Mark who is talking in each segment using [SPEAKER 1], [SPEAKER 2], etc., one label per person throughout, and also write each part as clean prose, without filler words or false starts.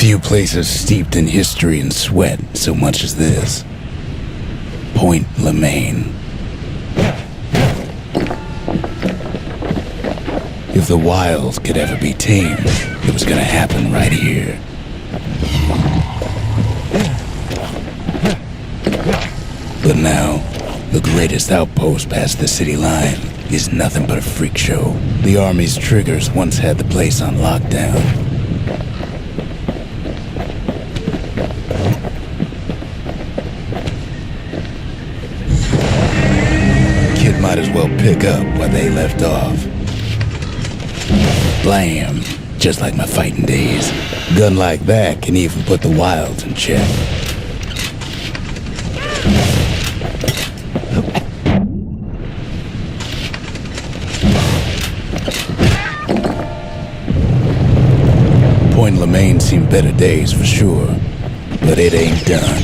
[SPEAKER 1] Few places steeped in history and sweat so much as this. Point Lemaign. If the wild could ever be tamed, it was gonna happen right here. But now, the greatest outpost past the city line is nothing but a freak show. The army's triggers once had the place on lockdown. Kid might as well pick up where they left off. Blam, just like my fighting days. Gun like that can even put the wilds in check. Point Lemaign seen better days for sure, but it ain't done.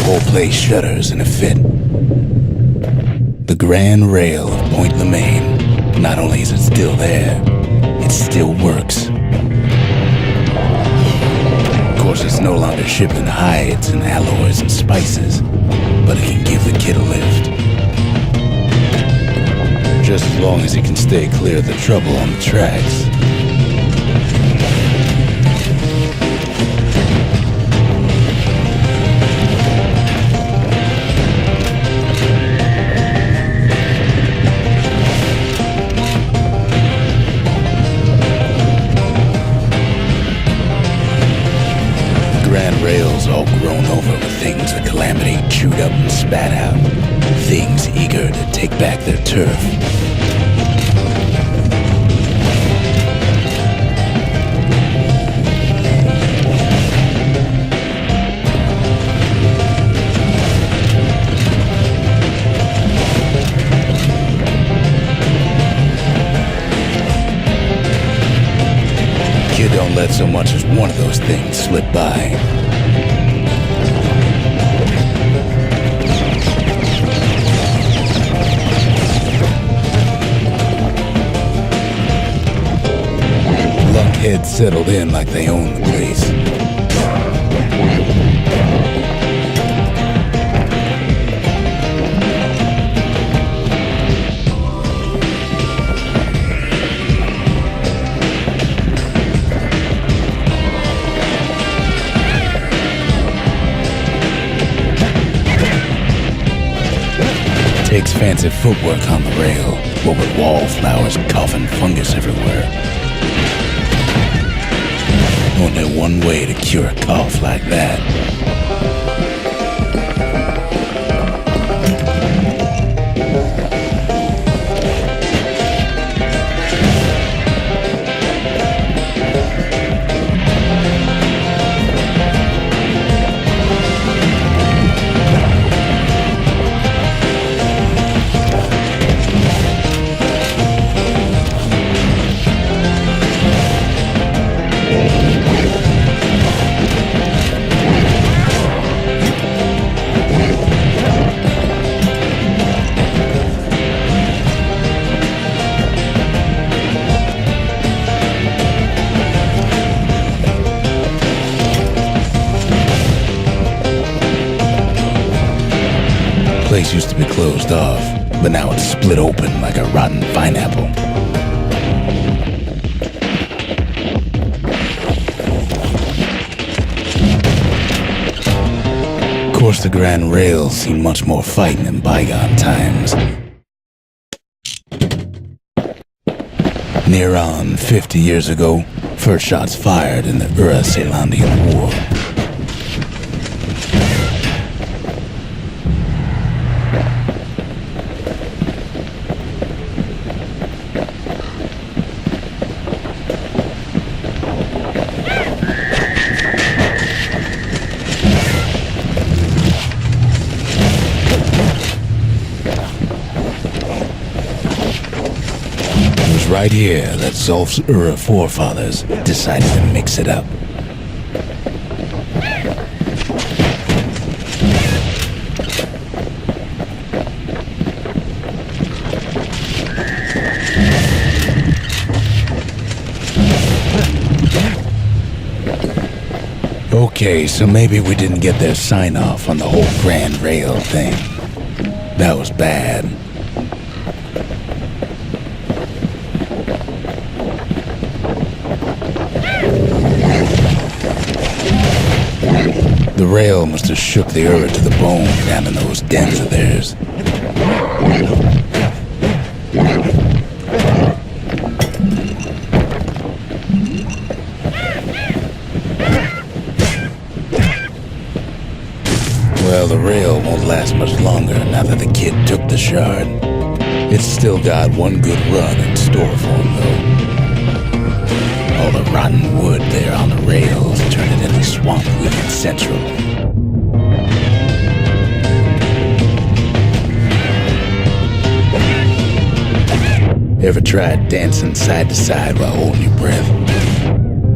[SPEAKER 1] Whole place shudders in a fit. The grand rail of Point Lemaign, not only is it still there, it still works. Of course, it's no longer shipping hides and alloys and spices, but it can give the kid a lift. Just as long as he can stay clear of the trouble on the tracks. Rails all grown over with things the calamity chewed up and spat out. Things eager to take back their turf. Kid don't let so much as one of those things slip by. Lunkheads settled in like they own the place. Takes fancy footwork on the rail, what with wallflowers coughing fungus everywhere. Only one way to cure a cough like that. Place used to be closed off, but now it's split open like a rotten pineapple. Of course, the Grand Rail's seen much more fighting in bygone times. Near on 50 years ago, first shots fired in the Ura-Selandian War. right here that Zolf's forefathers decided to mix it up. Okay, so maybe we didn't get their sign-off on the whole Grand Rail thing. That was bad. The rail must have shook the earth to the bone down in those dens of theirs. Well, the rail won't last much longer now that the kid took the shard. It's still got one good run in store for him, though. All the rotten wood there on the rails turned it into Swampweed Central. Ever tried dancing side to side while holding your breath?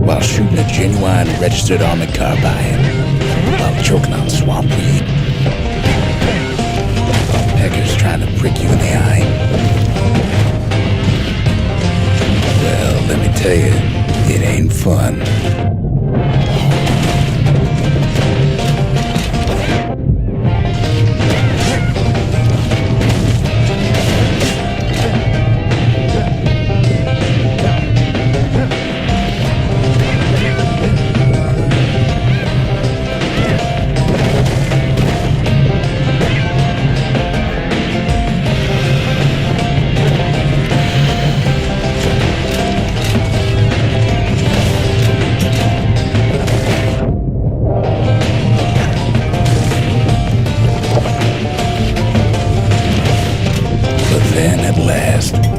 [SPEAKER 1] While shooting a genuine registered armored carbine? While choking on swampweed? While peckers trying to prick you in the eye? Well, let me tell you, it ain't fun.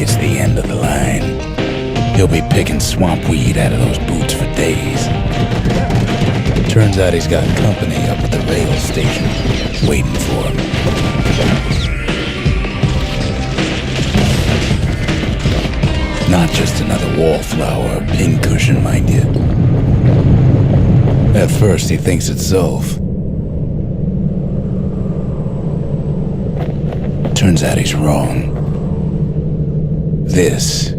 [SPEAKER 1] It's the end of the line. He'll be picking swampweed out of those boots for days. Turns out he's got company up at the rail station, waiting for him. Not just another wallflower or pincushion, mind you. At first he thinks it's Zolf. Turns out he's wrong. "This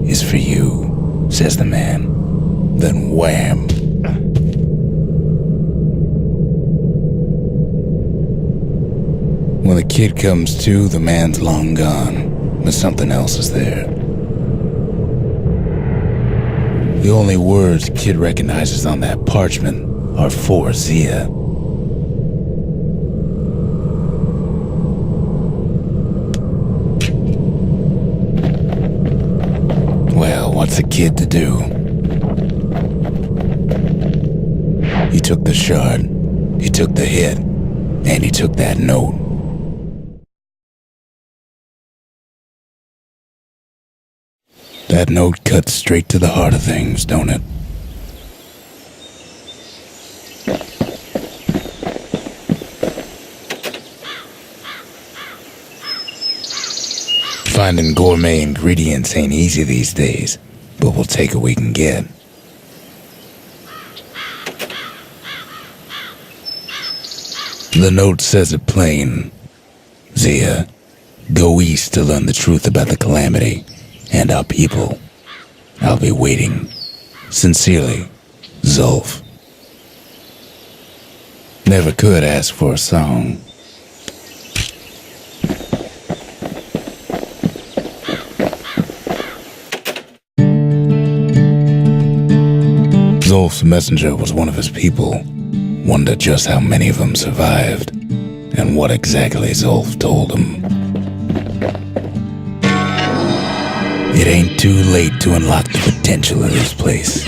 [SPEAKER 1] is for you," says the man. Then wham. When the kid comes to, the man's long gone, but something else is there. The only words kid recognizes on that parchment are for Zia. Well, what's a kid to do? He took the shard, he took the hit, and he took that note. That note cuts straight to the heart of things, don't it? Finding gourmet ingredients ain't easy these days, but we'll take what we can get. The note says it plain. Zia, go east to learn the truth about the calamity and our people. I'll be waiting. Sincerely, Zolf. Never could ask for a song. Zolf's messenger was one of his people. Wonder just how many of them survived, and what exactly Zolf told him. It ain't too late to unlock the potential of this place.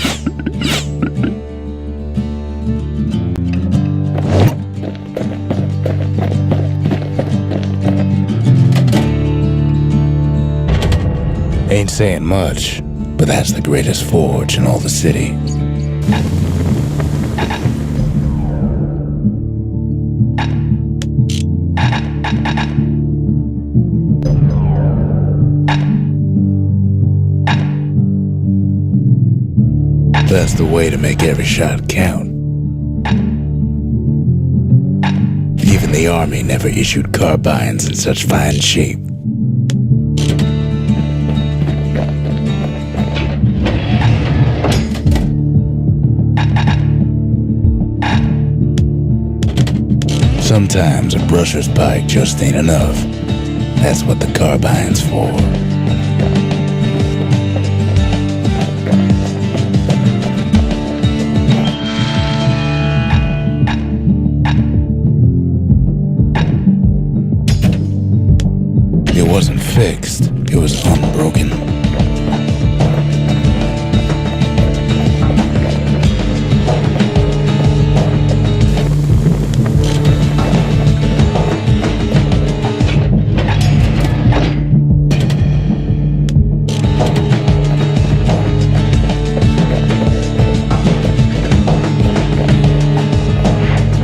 [SPEAKER 1] Ain't saying much, but that's the greatest forge in all the city. That's the way to make every shot count. Even the army never issued carbines in such fine shape. Sometimes a brusher's pike just ain't enough. That's what the carbine's for. It wasn't fixed, it was unbroken.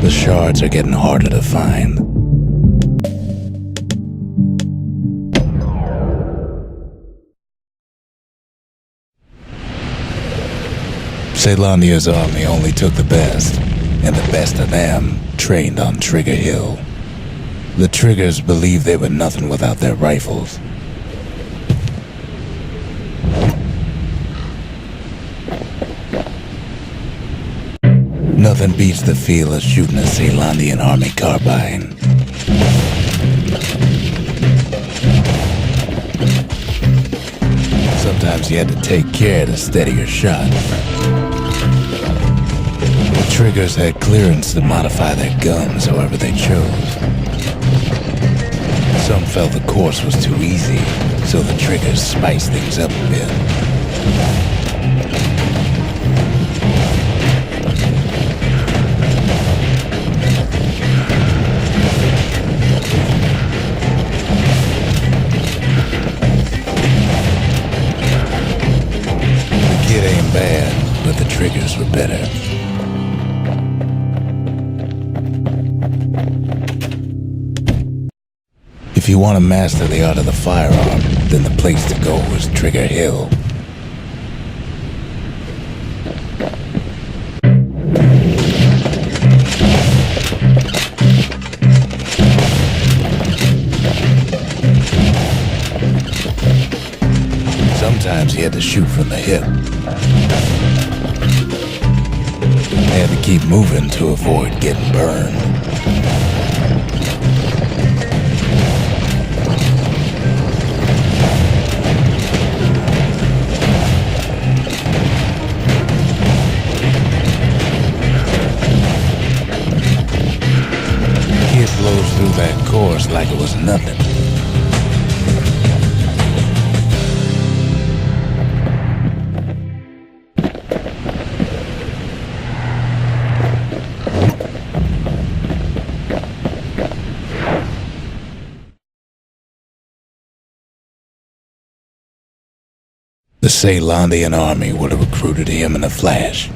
[SPEAKER 1] The shards are getting harder to find. Caelandia's army only took the best, and the best of them trained on Trigger Hill. The Triggers believed they were nothing without their rifles. Nothing beats the feel of shooting a Caelandian army carbine. Sometimes you had to take care to steady your shot. The Triggers had clearance to modify their guns however they chose. Some felt the course was too easy, so the Triggers spiced things up a bit. The kid ain't bad, but the Triggers were better. If you want to master the art of the firearm, then the place to go is Trigger Hill. Sometimes you had to shoot from the hip. They had to keep moving to avoid getting burned. Kid blows through that course like it was nothing. The Caelandian army would have recruited him in a flash.